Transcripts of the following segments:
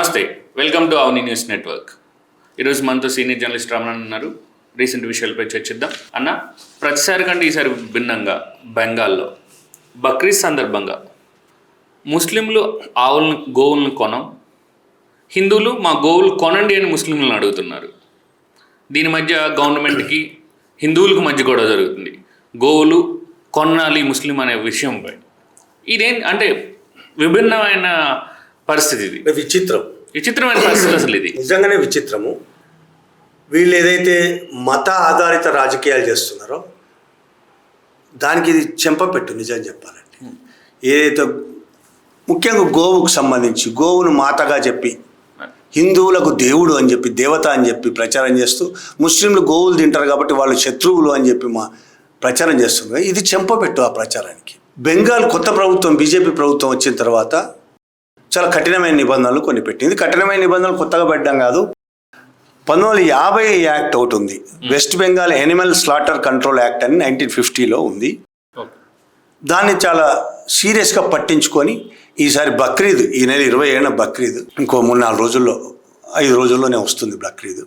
నమస్తే, welcome to Avani news network. ఈరోజు మనతో సీనియర్ జర్నలిస్ట్ రమణ ఉన్నారు. రీసెంట్ విషయాలపై చర్చిద్దాం. అన్న, ప్రతిసారి కంటే ఈసారి భిన్నంగా బెంగాల్లో బక్రీద్ సందర్భంగా ముస్లింలు ఆవులను గోవులను కొనం, హిందువులు మా గోవులు కొనండి అని ముస్లింలను అడుగుతున్నారు. దీని మధ్య గవర్నమెంట్కి హిందువులకు మధ్య గొడవ జరుగుతుంది. గోవులు కొనాలి ముస్లిం అనే విషయంపై. ఇదేం అంటే విభిన్నమైన పరిస్థితి. ఇది విచిత్రమైన పరిస్థితి. అసలు ఇది నిజంగానే విచిత్రము. వీళ్ళు ఏదైతే మత ఆధారిత రాజకీయాలు చేస్తున్నారో దానికి ఇది చెంపపెట్టు. నిజం చెప్పాలంటే ఏదైతే ముఖ్యంగా గోవుకు సంబంధించి గోవును మాతగా చెప్పి హిందువులకు దేవుడు అని చెప్పి దేవత అని చెప్పి ప్రచారం చేస్తూ ముస్లింలు గోవులు తింటారు కాబట్టి వాళ్ళు శత్రువులు అని చెప్పి ప్రచారం చేస్తున్నారు. ఇది చెంపపెట్టు ఆ ప్రచారానికి. బెంగాల్ కొత్త ప్రభుత్వం బీజేపీ ప్రభుత్వం వచ్చిన తర్వాత చాలా కఠినమైన నిబంధనలు కొన్ని పెట్టింది. కఠినమైన నిబంధనలు కొత్తగా పెట్టడం కాదు, 1950 యాక్ట్ ఒకటి ఉంది. West Bengal animal slaughter control act అని 1950లో ఉంది. దాన్ని చాలా సీరియస్గా పట్టించుకొని ఈసారి బక్రీద్, ఈ నెల 27న బక్రీద్, ఇంకో 3-4 రోజుల్లో 5 రోజుల్లోనే వస్తుంది బక్రీద్.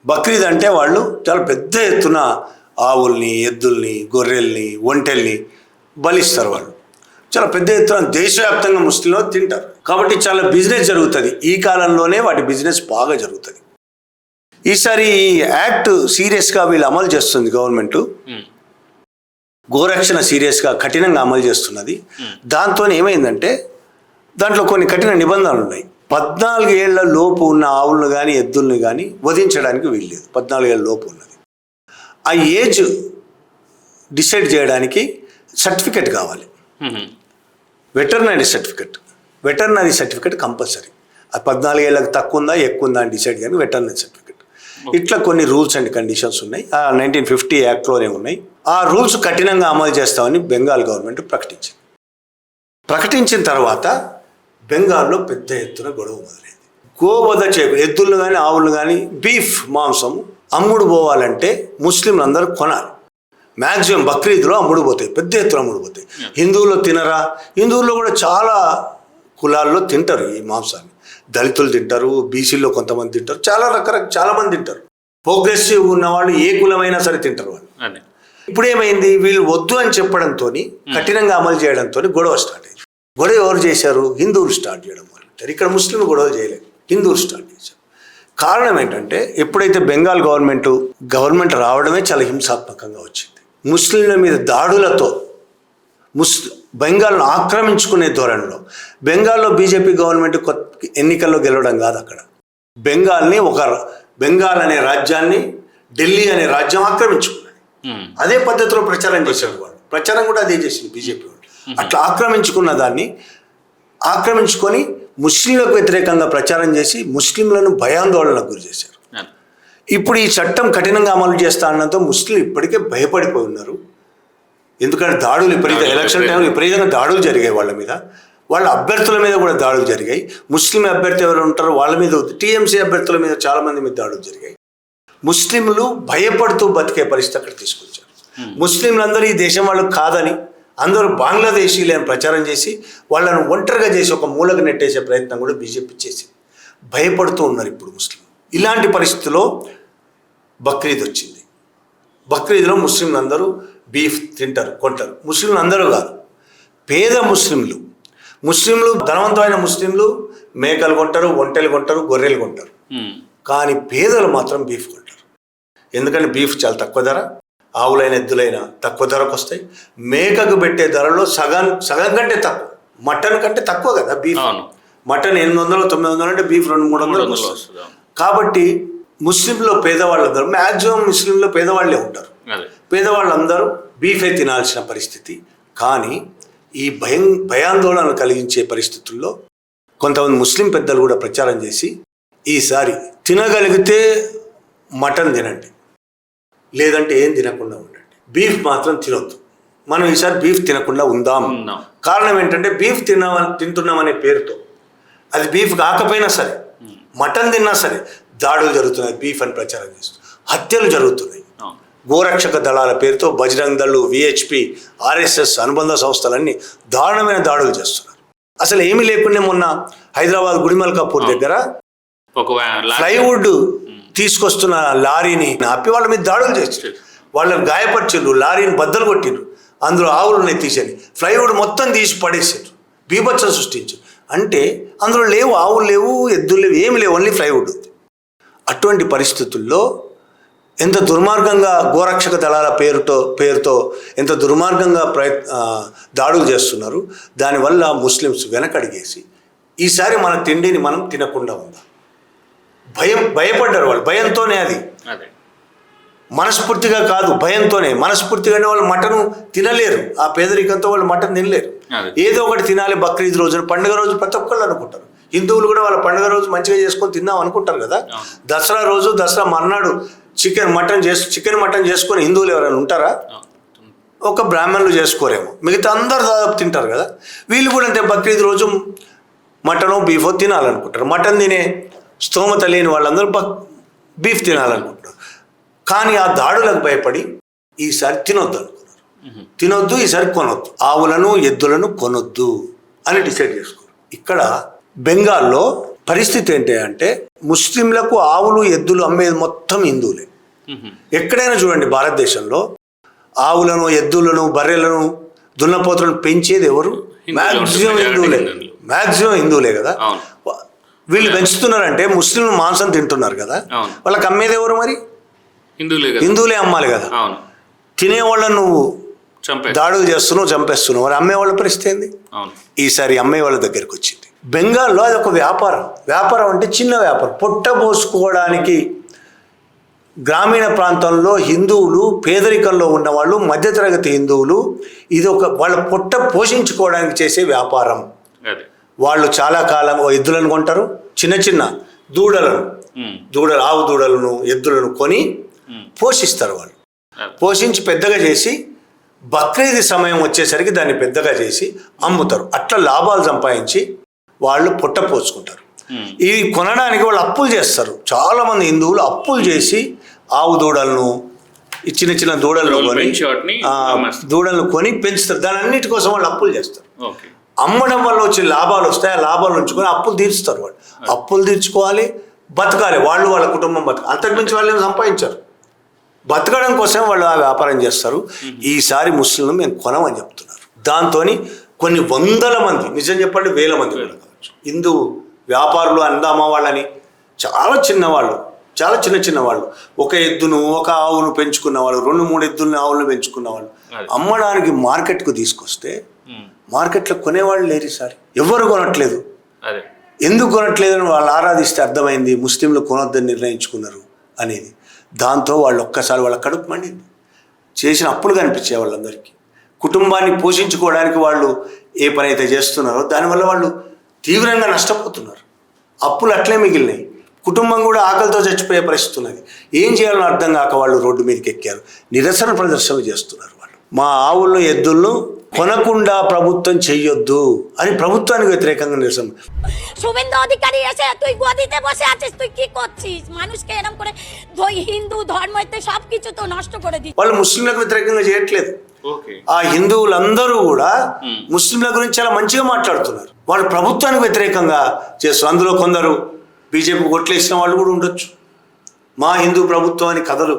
బక్రీద్ అంటే వాళ్ళు చాలా పెద్ద ఎత్తున ఆవుల్ని, ఎద్దుల్ని, గొర్రెల్ని, ఒంటెల్ని బలిస్తారు. వాళ్ళు చాలా పెద్ద ఎత్తున దేశవ్యాప్తంగా ముస్లింలు తింటారు కాబట్టి చాలా బిజినెస్ జరుగుతుంది. ఈ కాలంలోనే వాటి బిజినెస్ బాగా జరుగుతుంది. ఈసారి ఈ యాక్ట్ సీరియస్గా వీళ్ళు అమలు చేస్తుంది. గవర్నమెంట్ గోరక్షణ సీరియస్గా కఠినంగా అమలు చేస్తున్నది. దాంతో ఏమైందంటే దాంట్లో కొన్ని కఠిన నిబంధనలు ఉన్నాయి. 14 ఏళ్ల లోపు ఉన్న ఆవులను కానీ ఎద్దుల్ని కానీ వధించడానికి వీల్లేదు. 14 ఏళ్ల లోపు ఉన్నది. ఆ ఏజ్ డిసైడ్ చేయడానికి సర్టిఫికెట్ కావాలి. Veterinary certificate compulsory. అది 14 ఏళ్ళకి తక్కువ ఉందా ఎక్కువ ఉందా అని డిసైడ్ కానీ వెటర్నరీ సర్టిఫికెట్. ఇట్లా కొన్ని రూల్స్ అండ్ కండిషన్స్ ఉన్నాయి. ఆ 1950 యాక్ట్లోనే ఉన్నాయి. ఆ రూల్స్ కఠినంగా అమలు చేస్తామని బెంగాల్ గవర్నమెంట్ ప్రకటించిన తర్వాత బెంగాల్లో పెద్ద ఎత్తున గొడవ మొదలైంది. గోవధ ఎద్దులను కానీ ఆవులను కానీ బీఫ్ మాంసం అమ్ముడు పోవాలంటే ముస్లింలు అందరూ కొనాలి. మ్యాక్సిమం బక్రీద్లో అమ్ముడుపోతాయి, పెద్ద ఎత్తున అమ్ముడుపోతాయి. హిందువులు తినరా? హిందువుల్లో కూడా చాలా కులాల్లో తింటారు ఈ మాంసాన్ని. దళితులు తింటారు, బీసీల్లో కొంతమంది తింటారు, చాలా మంది తింటారు. ప్రోగ్రెసివ్ ఉన్న వాళ్ళు ఏ కులమైనా సరే తింటారు వాళ్ళు. ఇప్పుడు ఏమైంది, వీళ్ళు వద్దు అని చెప్పడంతో కఠినంగా అమలు చేయడంతో గొడవ స్టార్ట్ అయింది. గొడవ ఎవరు చేశారు? హిందువులు స్టార్ట్ చేయడం మొదలుపెట్టారు. ఇక్కడ ముస్లింలు గొడవలు చేయలేదు, హిందువులు స్టార్ట్ చేశారు. కారణం ఏంటంటే ఎప్పుడైతే బెంగాల్ గవర్నమెంట్ రావడమే చాలా హింసాత్మకంగా వచ్చింది. ముస్లింల మీద దాడులతో బెంగాల్ను ఆక్రమించుకునే ధోరణిలో. బెంగాల్లో బీజేపీ గవర్నమెంట్ ఎన్నికల్లో గెలవడం కాదు, అక్కడ బెంగాల్ అనే రాజ్యాన్ని ఢిల్లీ అనే రాజ్యం ఆక్రమించుకున్నది. అదే పద్ధతిలో ప్రచారం చేశారు వాళ్ళు. ప్రచారం కూడా అదే చేసింది బీజేపీ వాళ్ళు. అట్లా ఆక్రమించుకున్న దాన్ని ఆక్రమించుకొని ముస్లింలకు వ్యతిరేకంగా ప్రచారం చేసి ముస్లింలను భయాందోళనకు గురి చేశారు. ఇప్పుడు ఈ చట్టం కఠినంగా అమలు చేస్తా అన్నంతో ముస్లింలు ఇప్పటికే భయపడిపోయి ఉన్నారు. ఎందుకంటే ఎలక్షన్ టైంలో విపరీతంగా దాడులు జరిగాయి వాళ్ళ మీద. వాళ్ళ అభ్యర్థుల మీద కూడా దాడులు జరిగాయి. ముస్లిం అభ్యర్థి ఎవరు ఉంటారో వాళ్ళ మీద, టీఎంసీ అభ్యర్థుల మీద చాలామంది మీద దాడులు జరిగాయి. ముస్లింలు భయపడుతూ బతికే పరిస్థితి అక్కడ తీసుకొచ్చారు. ముస్లింలందరూ ఈ దేశం వాళ్ళు కాదని, అందరూ బంగ్లాదేశీలే అని ప్రచారం చేసి వాళ్ళను ఒంటరిగా చేసి ఒక మూలకు నెట్టేసే ప్రయత్నం కూడా బీజేపీ చేసింది. భయపడుతూ ఉన్నారు ఇప్పుడు ముస్లిం. ఇలాంటి పరిస్థితుల్లో బక్రీద్ వచ్చింది. బక్రీద్లో ముస్లింలు అందరూ బీఫ్ తింటారు, కొంటారు. ముస్లింలు అందరూ కాదు, పేద ముస్లింలు ధనవంతమైన ముస్లింలు మేకలు కొంటారు, ఒంటెలు కొంటారు, గొర్రెలు కొంటారు. కానీ పేదలు మాత్రం బీఫ్ కొంటారు. ఎందుకంటే బీఫ్ చాలా తక్కువ ధర, ఆవులైన ఎద్దులైన తక్కువ ధరకు వస్తాయి. మేకకు పెట్టే ధరలో సగం కంటే తక్కువ, మటన్ కంటే తక్కువ కదా బీఫ్. మటన్ 800-900 అంటే బీఫ్ 200-300 వస్తుంది. కాబట్టి ముస్లింలో పేదవాళ్ళందరూ, మ్యాక్సిమం ముస్లింలో పేదవాళ్ళే ఉంటారు. పేదవాళ్ళందరూ బీఫే తినాల్సిన పరిస్థితి. కానీ ఈ భయాందోళన కలిగించే పరిస్థితుల్లో కొంతమంది ముస్లిం పెద్దలు కూడా ప్రచారం చేసి ఈసారి తినగలిగితే మటన్ తినండి, లేదంటే ఏం తినకుండా ఉండండి, బీఫ్ మాత్రం తినొద్దు. మనం ఈసారి బీఫ్ తినకుండా ఉందాం. కారణం ఏంటంటే బీఫ్ తింటున్నామనే పేరుతో, అది బీఫ్ కాకపోయినా సరే, మటన్ తిన్నా సరే దాడులు జరుగుతున్నాయి. బీఫ్ అని ప్రచారం చేస్తూ హత్యలు జరుగుతున్నాయి. గోరక్షక దళాల పేరుతో బజరంగ్ దళ్, విహెచ్పి, ఆర్ఎస్ఎస్ అనుబంధ సంస్థలన్నీ దారుణమైన దాడులు చేస్తున్నారు. అసలు ఏమీ లేకుండా మొన్న హైదరాబాద్ గుడిమల్కాపూర్ దగ్గర ఒక ప్లైవుడ్ తీసుకొస్తున్న లారీని ఆపి వాళ్ళ మీద దాడులు చేశారు, వాళ్ళని గాయపరిచారు, లారీని బద్దలు కొట్టిండ్రు, అందులో ఆవులున్నాయి తీసేది, ప్లైవుడ్ మొత్తం తీసి పడేసారు, బీభత్సం సృష్టించారు. అంటే అందులో లేవు, ఆవులు లేవు, ఎద్దులు లేవు, ఏమి లేవు, ఓన్లీ ప్లైవుడ్ ఉంది. అటువంటి పరిస్థితుల్లో ఎంత దుర్మార్గంగా గోరక్షక దళాల పేరుతో ఎంత దుర్మార్గంగా దాడులు చేస్తున్నారు. దానివల్ల ముస్లిమ్స్ వెనకడిగేసి ఈసారి మన తిండిని మనం తినకుండా ఉందాం. భయపడ్డారు వాళ్ళు, భయంతోనే అది మనస్ఫూర్తిగా కాదు, భయంతోనే. మనస్ఫూర్తిగానే వాళ్ళు మటన్ తినలేరు, ఆ పేదరికంతో వాళ్ళు మటన్ తినలేరు. ఏదో ఒకటి తినాలి. బక్రీద్ రోజున, పండుగ రోజు ప్రతి ఒక్కళ్ళు అనుకుంటారు. హిందువులు కూడా వాళ్ళ పండుగ రోజు మంచిగా చేసుకొని తిందాం అనుకుంటారు కదా. దసరా రోజు, దసరా మర్నాడు చికెన్ మటన్ చేసుకొని హిందువులు ఎవరైనా ఉంటారా? ఒక బ్రాహ్మణులు చేసుకోరేమో, మిగతా అందరు దాదాపు తింటారు కదా. వీళ్ళు కూడా అంతే, బక్రీద్ రోజు మటనో బీఫో తినాలనుకుంటారు. మటన్ తినే స్తోమత లేని వాళ్ళందరూ బీఫ్ తినాలనుకుంటున్నారు. కానీ ఆ దాడులకు భయపడి ఈసారి తినొద్దు అనుకున్నారు. తినొద్దు, ఈసారి కొనొద్దు, ఆవులను ఎద్దులను కొనొద్దు అని డిసైడ్ చేసుకున్నారు. ఇక్కడ బెంగాల్లో పరిస్థితి ఏంటి అంటే, ముస్లింలకు ఆవులు ఎద్దులు అమ్మేది మొత్తం హిందువులే. ఎక్కడైనా చూడండి భారతదేశంలో ఆవులను, ఎద్దులను, బర్రెలను, దున్నపోతులను పెంచేది ఎవరు? మ్యాక్సిమం హిందువులే కదా. వీళ్ళు పెంచుతున్నారంటే ముస్లింలు మాంసం తింటున్నారు కదా, వాళ్ళకి అమ్మేది ఎవరు? మరి హిందువులే అమ్మాలి కదా. తినేవాళ్ళను నువ్వు దాడులు చేస్తున్నావు, చంపేస్తున్నావు, మరి అమ్మేవాళ్ళ పరిస్థితి ఏంది? ఈసారి అమ్మేవాళ్ళ దగ్గరికి వచ్చింది. బెంగాల్లో అది ఒక వ్యాపారం అంటే చిన్న వ్యాపారం, పొట్ట పోసుకోవడానికి. గ్రామీణ ప్రాంతంలో హిందువులు, పేదరికంలో ఉన్నవాళ్ళు, మధ్యతరగతి హిందువులు, ఇది ఒక వాళ్ళ పొట్ట పోషించుకోవడానికి చేసే వ్యాపారం. వాళ్ళు చాలా కాలం ఎద్దులను కొంటారు, చిన్న దూడలు, ఆవు దూడలను, ఎద్దులను కొని పోషిస్తారు. వాళ్ళు పోషించి పెద్దగా చేసి బక్రీద్ సమయం వచ్చేసరికి దాన్ని పెద్దగా చేసి అమ్ముతారు. అట్లా లాభాలు సంపాదించి వాళ్ళు పొట్ట పోసుకుంటారు. ఇవి కొనడానికి వాళ్ళు అప్పులు చేస్తారు. చాలామంది హిందువులు అప్పులు చేసి ఆవు దూడలను, చిన్న దూడలను కొని పెంచుతారు. దాని అన్నిటి కోసం వాళ్ళు అప్పులు చేస్తారు. అమ్మడం వల్ల వచ్చే లాభాలు వస్తాయి, ఆ లాభాలు ఉంచుకొని అప్పులు తీర్చుతారు. వాళ్ళు అప్పులు తీర్చుకోవాలి, బతకాలి, వాళ్ళ కుటుంబం బతకాలి. అంతకుమించి వాళ్ళు ఏం సంపాదించారు. బతకడం కోసం వాళ్ళు ఆ వ్యాపారం చేస్తారు. ఈసారి ముస్లింలు మేము కొనమని చెప్తున్నారు. దాంతో కొన్ని వందల మంది, నిజం చెప్పండి వేల మంది కూడా కావచ్చు, హిందూ వ్యాపారులు అందామా వాళ్ళని, చాలా చిన్న వాళ్ళు, ఒక ఎద్దును, ఒక ఆవును పెంచుకున్న వాళ్ళు, 2-3 ఎద్దులను, ఆవులను పెంచుకున్న వాళ్ళు అమ్మడానికి మార్కెట్కు తీసుకొస్తే మార్కెట్లో కొనేవాళ్ళు లేరు. ఈసారి ఎవరు కొనట్లేదు. ఎందుకు కొనట్లేదని వాళ్ళు ఆరాధిస్తే అర్థమైంది, ముస్లింలు కొనొద్దని నిర్ణయించుకున్నారు అనేది. దాంతో వాళ్ళు ఒక్కసారి వాళ్ళ కడుపు మండింది. చేసిన అప్పులు కనిపించే వాళ్ళందరికీ. కుటుంబాన్ని పోషించుకోవడానికి వాళ్ళు ఏ పని అయితే చేస్తున్నారో దానివల్ల వాళ్ళు తీవ్రంగా నష్టపోతున్నారు. అప్పులు అట్లే మిగిలినాయి. కుటుంబం కూడా ఆకలితో చచ్చిపోయే పరిస్థితి ఉన్నది. ఏం చేయాలని అర్థం కాక వాళ్ళు రోడ్డు మీదకి ఎక్కారు, నిరసన ప్రదర్శనలు చేస్తున్నారు. వాళ్ళు మా ఆవులను, ఎద్దులను కొనకుండా ప్రభుత్వం చెయ్యొద్దు అని ప్రభుత్వానికి వ్యతిరేకంగా నిరసన. শুভেন্দু অধিকারী এসে তুই গদিতে বসে আছিস, তুই কি করছিস? মানুষকে এরকম করে হিন্দু ধর্মতে সবকিছু তো নষ্ট করে দিচ্ছিস. వాళ్ళు ముస్లింలకు వ్యతిరేకంగా చేయట్లేదు. ఆ హిందువులందరూ కూడా ముస్లింల గురించి చాలా మంచిగా మాట్లాడుతున్నారు. వాళ్ళు ప్రభుత్వానికి వ్యతిరేకంగా చేస్తారు. అందులో కొందరు బీజేపీ ఓట్లేసిన వాళ్ళు కూడా ఉండొచ్చు. మా హిందూ ప్రభుత్వం అని కథలు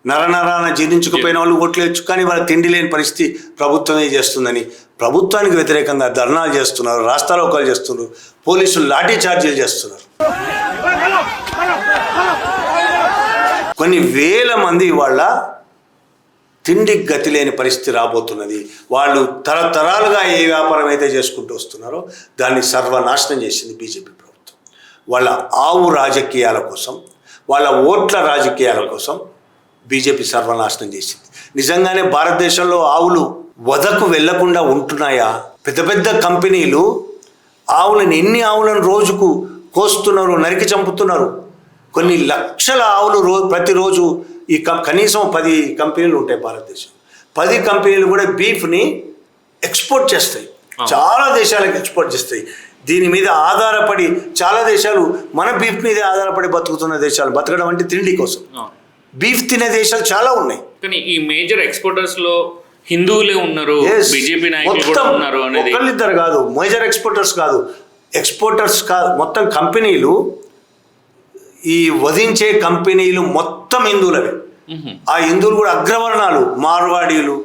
నరనరాన జీర్ణించుకుపోయిన వాళ్ళు ఓట్లేయచ్చు. కానీ వాళ్ళ తిండి లేని పరిస్థితి ప్రభుత్వమే చేస్తుందని ప్రభుత్వానికి వ్యతిరేకంగా ధర్నాలు చేస్తున్నారు, రాస్తారోకాలు చేస్తున్నారు, పోలీసులు లాఠీ చార్జీలు చేస్తున్నారు. కొన్ని వేల మంది వాళ్ళ తిండికి గతి లేని పరిస్థితి రాబోతున్నది. వాళ్ళు తరతరాలుగా ఏ వ్యాపారం అయితే చేసుకుంటూ వస్తున్నారో దాన్ని సర్వనాశనం చేసింది బీజేపీ ప్రభుత్వం. వాళ్ళ ఆవు రాజకీయాల కోసం, వాళ్ళ ఓట్ల రాజకీయాల కోసం బీజేపీ సర్వనాశనం చేసింది. నిజంగానే భారతదేశంలో ఆవులు వధకు వెళ్లకుండా ఉంటున్నాయా? పెద్ద పెద్ద కంపెనీలు ఎన్ని ఆవులను రోజుకు కోస్తున్నారు, నరికి చంపుతున్నారు. కొన్ని లక్షల ఆవులు ప్రతిరోజు ఈ కనీసం 10 కంపెనీలు ఉంటాయి భారతదేశం. 10 కంపెనీలు కూడా బీఫ్ని ఎక్స్పోర్ట్ చేస్తాయి, చాలా దేశాలకు ఎక్స్పోర్ట్ చేస్తాయి. దీని మీద ఆధారపడి చాలా దేశాలు మన బీఫ్ మీదే ఆధారపడి బతుకుతున్న దేశాలు, బతకడం అంటే తిండి కోసం బీఫ్ తినే దేశాలు చాలా ఉన్నాయి. కానీ ఈ మేజర్ ఎక్స్పోర్టర్స్లో హిందువులే ఉన్నారు, బీజేపీ నాయకులు కూడా ఉన్నారు అనేది. ఒకళ్ళిద్దరు కాదు, మేజర్ ఎక్స్పోర్టర్స్ కాదు, మొత్తం కంపెనీలు, ఈ వధించే కంపెనీలు మొత్తం హిందువులవే. ఆ హిందువులు కూడా అగ్రవర్ణాలు, మార్వాడీలు,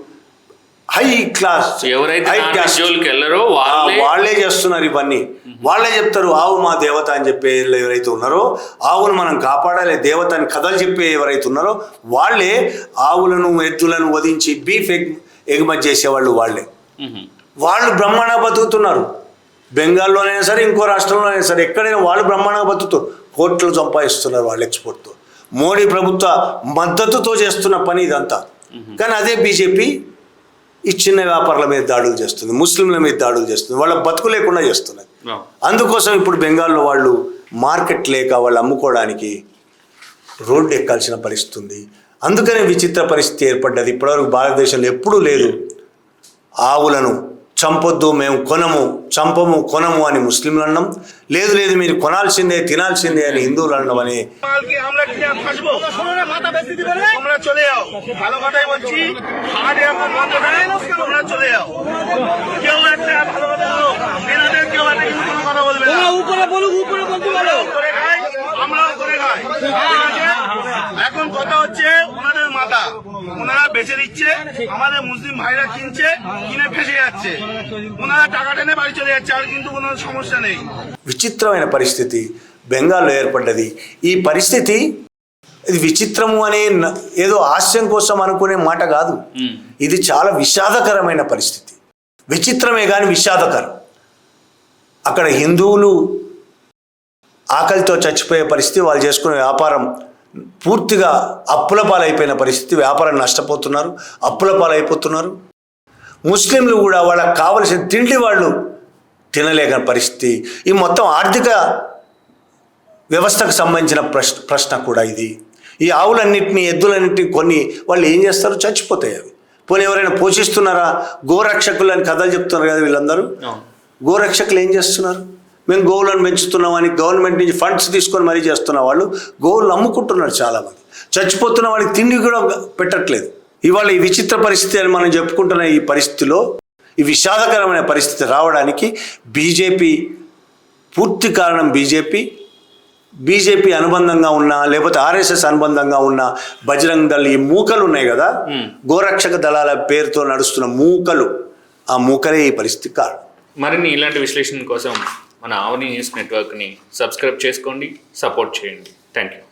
హై క్లాస్, ఎవరైతే వెళ్ళరో వాళ్ళే చేస్తున్నారు ఇవన్నీ. వాళ్ళే చెప్తారు ఆవు మా దేవత అని చెప్పే ఎవరైతే ఉన్నారో, ఆవును మనం కాపాడాలి దేవత అని కథలు చెప్పే ఎవరైతే ఉన్నారో వాళ్ళే ఆవులను ఎద్దులను వధించి బీఫ్ ఎగుమతి చేసేవాళ్ళు వాళ్ళే. వాళ్ళు బ్రహ్మాండంగా బతుకుతున్నారు. బెంగాల్లోనైనా సరే, ఇంకో రాష్ట్రంలోనైనా సరే, ఎక్కడైనా వాళ్ళు బ్రహ్మాండంగా బతుకుతారు. కోట్లు సంపాదిస్తున్నారు వాళ్ళు ఎక్స్పోర్ట్తో. మోడీ ప్రభుత్వ మద్దతుతో చేస్తున్న పని ఇదంతా. కానీ అదే బీజేపీ ఈ చిన్న వ్యాపారుల మీద దాడులు చేస్తుంది, ముస్లింల మీద దాడులు చేస్తుంది, వాళ్ళ బతుకు లేకుండా చేస్తున్నది. అందుకోసం ఇప్పుడు బెంగాల్లో వాళ్ళు మార్కెట్ లేక వాళ్ళు అమ్ముకోవడానికి రోడ్డు ఎక్కాల్సిన పరిస్థితి ఉంది. అందుకనే విచిత్ర పరిస్థితి ఏర్పడ్డది. ఇప్పటివరకు భారతదేశంలో ఎప్పుడూ లేదు. ఆవులను చంపొద్దు, మేము కొనము అని ముస్లింలు అన్నాం. లేదు మీరు కొనాల్సిందే తినాల్సిందే అని హిందువులు అన్నాం అని. এখন কথা হচ্ছে ওনাদের মাথা ওনারা বেচে দিচ্ছে, আমাদের মুসলিম ভাইরা কিনে ফেসে যাচ্ছে, ওনারা টাকা টেনে বাড়ি চলে যাচ্ছে, আর কিন্তু কোনো সমস্যা নেই. విచిత్రమైన పరిస్థితి బెంగాల్లో ఏర్పడ్డది. ఈ పరిస్థితి ఇది విచిత్రము అనే ఏదో హాస్యం కోసం అనుకునే మాట కాదు. ఇది చాలా విషాదకరమైన పరిస్థితి. విచిత్రమే కానీ విషాదకరం. అక్కడ హిందువులు ఆకలితో చచ్చిపోయే పరిస్థితి, వాళ్ళు చేసుకునే వ్యాపారం పూర్తిగా అప్పుల పాలైపోయిన పరిస్థితి, వ్యాపారం నష్టపోతున్నారు, అప్పుల పాలైపోతున్నారు. ముస్లింలు కూడా వాళ్ళకి కావలసిన తిండి వాళ్ళు తినలేక పరిస్థితి. ఈ మొత్తం ఆర్థిక వ్యవస్థకు సంబంధించిన ప్రశ్న కూడా ఇది. ఈ ఆవులన్నింటినీ ఎద్దులన్నింటినీ కొన్ని వాళ్ళు ఏం చేస్తారు, చచ్చిపోతాయి అవి. పోనీ ఎవరైనా పోషిస్తున్నారా? గోరక్షకులు అని కథలు చెప్తున్నారు కదా వీళ్ళందరూ. గోరక్షకులు ఏం చేస్తున్నారు? మేము గోవులను పెంచుతున్నామని గవర్నమెంట్ నుంచి ఫండ్స్ తీసుకొని మరీ చేస్తున్న వాళ్ళు గోవులను అమ్ముకుంటున్నారు చాలామంది. చచ్చిపోతున్న వాళ్ళకి తిండి కూడా పెట్టట్లేదు. ఇవాళ ఈ విచిత్ర పరిస్థితి అని మనం చెప్పుకుంటున్న ఈ పరిస్థితిలో, ఈ విషాదకరమైన పరిస్థితి రావడానికి బీజేపీ పూర్తి కారణం. బీజేపీ అనుబంధంగా ఉన్న, లేకపోతే ఆర్ఎస్ఎస్ అనుబంధంగా ఉన్న బజరంగ్ దళ్, ఈ మూకలు ఉన్నాయి కదా, గోరక్షక దళాల పేరుతో నడుస్తున్న మూకలు, ఆ మూకలే ఈ పరిస్థితి కారణం. మరిన్ని ఇలాంటి విశ్లేషణ కోసం మన అవని న్యూస్ నెట్వర్క్ని సబ్స్క్రైబ్ చేసుకోండి, సపోర్ట్ చేయండి. Thank you.